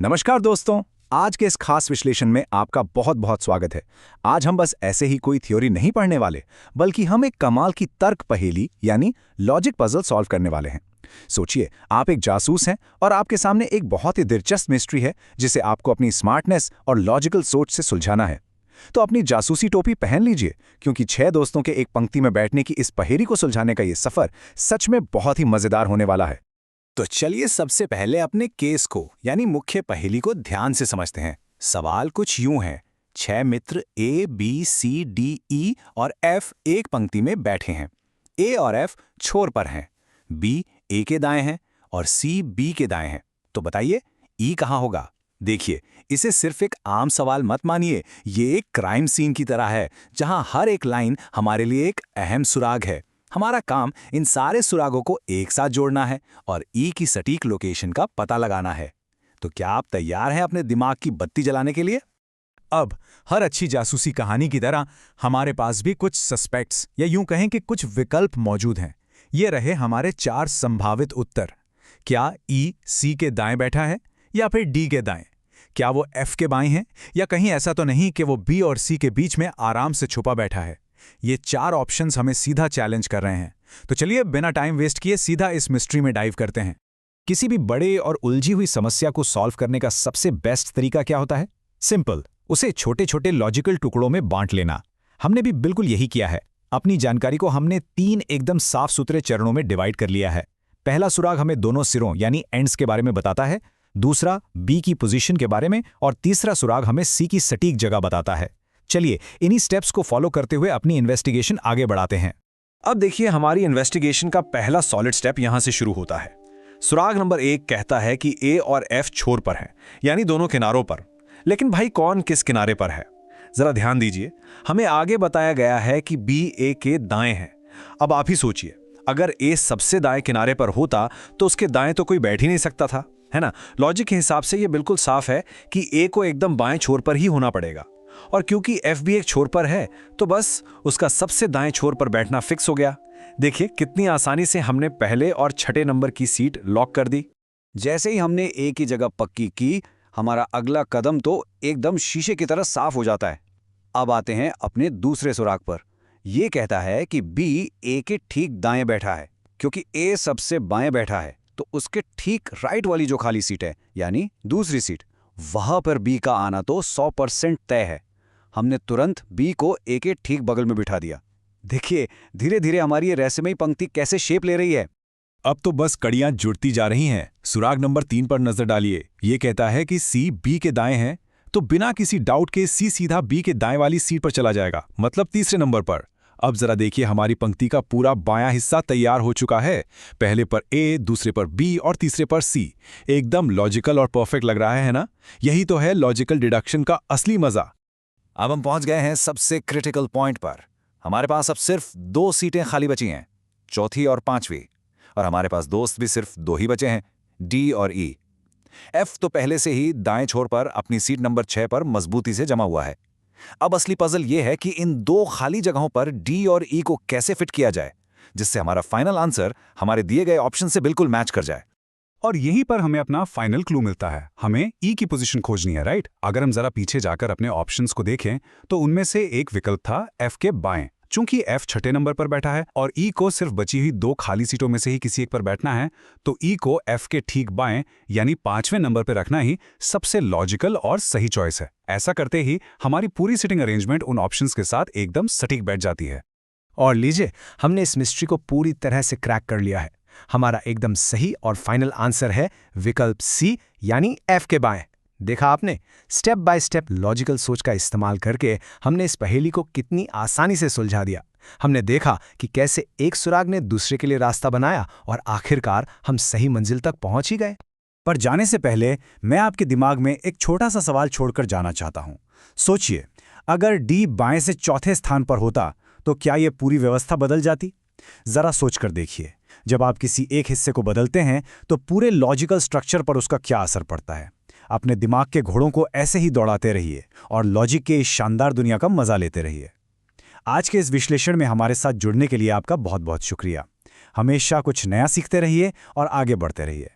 नमस्कार दोस्तों। आज के इस खास विश्लेषण में आपका बहुत बहुत स्वागत है। आज हम बस ऐसे ही कोई थ्योरी नहीं पढ़ने वाले, बल्कि हम एक कमाल की तर्क पहेली यानी लॉजिक पजल सॉल्व करने वाले हैं। सोचिए, आप एक जासूस हैं और आपके सामने एक बहुत ही दिलचस्प मिस्ट्री है जिसे आपको अपनी स्मार्टनेस और लॉजिकल सोच से सुलझाना है। तो अपनी जासूसी टोपी पहन लीजिए, क्योंकि 6 दोस्तों के एक पंक्ति में बैठने की इस पहेली को सुलझाने का ये सफर सच में बहुत ही मजेदार होने वाला है। तो चलिए सबसे पहले अपने केस को यानी मुख्य पहेली को ध्यान से समझते हैं। सवाल कुछ यूं है, 6 मित्र ए, बी, सी, डी, ई और एफ एक पंक्ति में बैठे हैं। ए और एफ छोर पर हैं, बी ए के दाएं हैं और सी बी के दाएं हैं। तो बताइए ई कहाँ होगा? देखिए, इसे सिर्फ एक आम सवाल मत मानिए, ये एक क्राइम सीन की तरह है जहां हर एक लाइन हमारे लिए एक अहम सुराग है। हमारा काम इन सारे सुरागों को एक साथ जोड़ना है और ई की सटीक लोकेशन का पता लगाना है। तो क्या आप तैयार हैं अपने दिमाग की बत्ती जलाने के लिए? अब हर अच्छी जासूसी कहानी की तरह हमारे पास भी कुछ सस्पेक्ट्स या यूं कहें कि कुछ विकल्प मौजूद हैं। ये रहे हमारे 4 संभावित उत्तर। क्या ई सी के दाएं बैठा है या फिर डी के दाएं? क्या वो एफ के बाएं है या कहीं ऐसा तो नहीं कि वो बी और सी के बीच में आराम से छुपा बैठा है? ये 4 ऑप्शंस हमें सीधा चैलेंज कर रहे हैं। तो चलिए बिना टाइम वेस्ट किए सीधा इस मिस्ट्री में डाइव करते हैं। किसी भी बड़े और उलझी हुई समस्या को सॉल्व करने का सबसे बेस्ट तरीका क्या होता है? सिंपल, उसे छोटे छोटे लॉजिकल टुकड़ों में बांट लेना। हमने भी बिल्कुल यही किया है। अपनी जानकारी को हमने 3 एकदम साफ सुथरे चरणों में डिवाइड कर लिया है। पहला सुराग हमें दोनों सिरों यानी एंड्स के बारे में बताता है, दूसरा बी की पोजीशन के बारे में और तीसरा सुराग हमें सी की सटीक जगह बताता है। चलिए इन्हीं स्टेप्स को फॉलो करते हुए अपनी इन्वेस्टिगेशन आगे बढ़ाते हैं। अब देखिए, हमारी इन्वेस्टिगेशन का पहला सॉलिड स्टेप यहां से शुरू होता है। सुराग नंबर 1 कहता है कि ए और एफ छोर पर हैं, यानी दोनों किनारों पर। लेकिन भाई कौन किस किनारे पर है? जरा ध्यान दीजिए, हमें आगे बताया गया है कि बी ए के दाएं है। अब आप ही सोचिए, अगर ए सबसे दाएं किनारे पर होता तो उसके दाएं तो कोई बैठ ही नहीं सकता था, है ना? लॉजिक के हिसाब से यह बिल्कुल साफ है कि ए को एकदम बाएं छोर पर ही होना पड़ेगा। और क्योंकि एफ भी एक छोर पर है तो बस उसका सबसे दाएं छोर पर बैठना फिक्स हो गया। देखिए कितनी आसानी से हमने पहले और छठे नंबर की सीट लॉक कर दी। जैसे ही हमने ए की जगह पक्की की, हमारा अगला कदम तो एकदम शीशे की तरह साफ हो जाता है। अब आते हैं अपने दूसरे सुराग पर। यह कहता है कि बी ए के ठीक दाएं बैठा है। क्योंकि ए सबसे बाएं बैठा है तो उसके ठीक राइट वाली जो खाली सीट है यानी दूसरी सीट, वहां पर बी का आना तो 100% तय है। हमने तुरंत बी को ए के ठीक बगल में बिठा दिया। देखिए धीरे धीरे हमारी ये रहस्यमयी पंक्ति कैसे शेप ले रही है। अब तो बस कड़ियां जुड़ती जा रही हैं। सुराग नंबर 3 पर नजर डालिए। ये कहता है कि सी बी के दाएं है, तो बिना किसी डाउट के सी सीधा बी के दाएं वाली सीट पर चला जाएगा, मतलब तीसरे नंबर पर। अब जरा देखिए, हमारी पंक्ति का पूरा बायां हिस्सा तैयार हो चुका है। पहले पर ए, दूसरे पर बी और तीसरे पर सी। एकदम लॉजिकल और परफेक्ट लग रहा है ना? यही तो है लॉजिकल डिडक्शन का असली मजा। अब हम पहुंच गए हैं सबसे क्रिटिकल पॉइंट पर। हमारे पास अब सिर्फ 2 सीटें खाली बची हैं, चौथी और 5वीं। और हमारे पास दोस्त भी सिर्फ 2 ही बचे हैं, डी और ई। एफ तो पहले से ही दाएं छोर पर अपनी सीट नंबर 6 पर मजबूती से जमा हुआ है। अब असली पजल यह है कि इन 2 खाली जगहों पर डी और ई को कैसे फिट किया जाए, जिससे हमारा फाइनल आंसर हमारे दिए गए ऑप्शन से बिल्कुल मैच कर जाए। और यहीं पर हमें अपना फाइनल क्लू मिलता है। हमें ई की पोजीशन खोजनी है, राइट? अगर हम जरा पीछे जाकर अपने ऑप्शंस को देखें तो उनमें से एक विकल्प था एफ के बाएं। चूंकि एफ छठे नंबर पर बैठा है और ई को सिर्फ बची हुई 2 खाली सीटों में से ही किसी एक पर बैठना है, तो ई को एफ के ठीक बाएं यानी 5वें नंबर पर रखना ही सबसे लॉजिकल और सही चॉइस है। ऐसा करते ही हमारी पूरी सिटिंग अरेंजमेंट उन ऑप्शंस के साथ एकदम सटीक बैठ जाती है। और लीजिए, हमने इस मिस्ट्री को पूरी तरह से क्रैक कर लिया है। हमारा एकदम सही और फाइनल आंसर है विकल्प सी यानी एफ के बाएं। देखा आपने, स्टेप बाय स्टेप लॉजिकल सोच का इस्तेमाल करके हमने इस पहेली को कितनी आसानी से सुलझा दिया। हमने देखा कि कैसे एक सुराग ने दूसरे के लिए रास्ता बनाया और आखिरकार हम सही मंजिल तक पहुंच ही गए। पर जाने से पहले मैं आपके दिमाग में एक छोटा सा सवाल छोड़कर जाना चाहता हूं। सोचिए, अगर डी बाएं से चौथे स्थान पर होता तो क्या यह पूरी व्यवस्था बदल जाती? जरा सोचकर देखिए, जब आप किसी एक हिस्से को बदलते हैं तो पूरे लॉजिकल स्ट्रक्चर पर उसका क्या असर पड़ता है। अपने दिमाग के घोड़ों को ऐसे ही दौड़ाते रहिए और लॉजिक के इस शानदार दुनिया का मजा लेते रहिए। आज के इस विश्लेषण में हमारे साथ जुड़ने के लिए आपका बहुत बहुत शुक्रिया। हमेशा कुछ नया सीखते रहिए और आगे बढ़ते रहिए।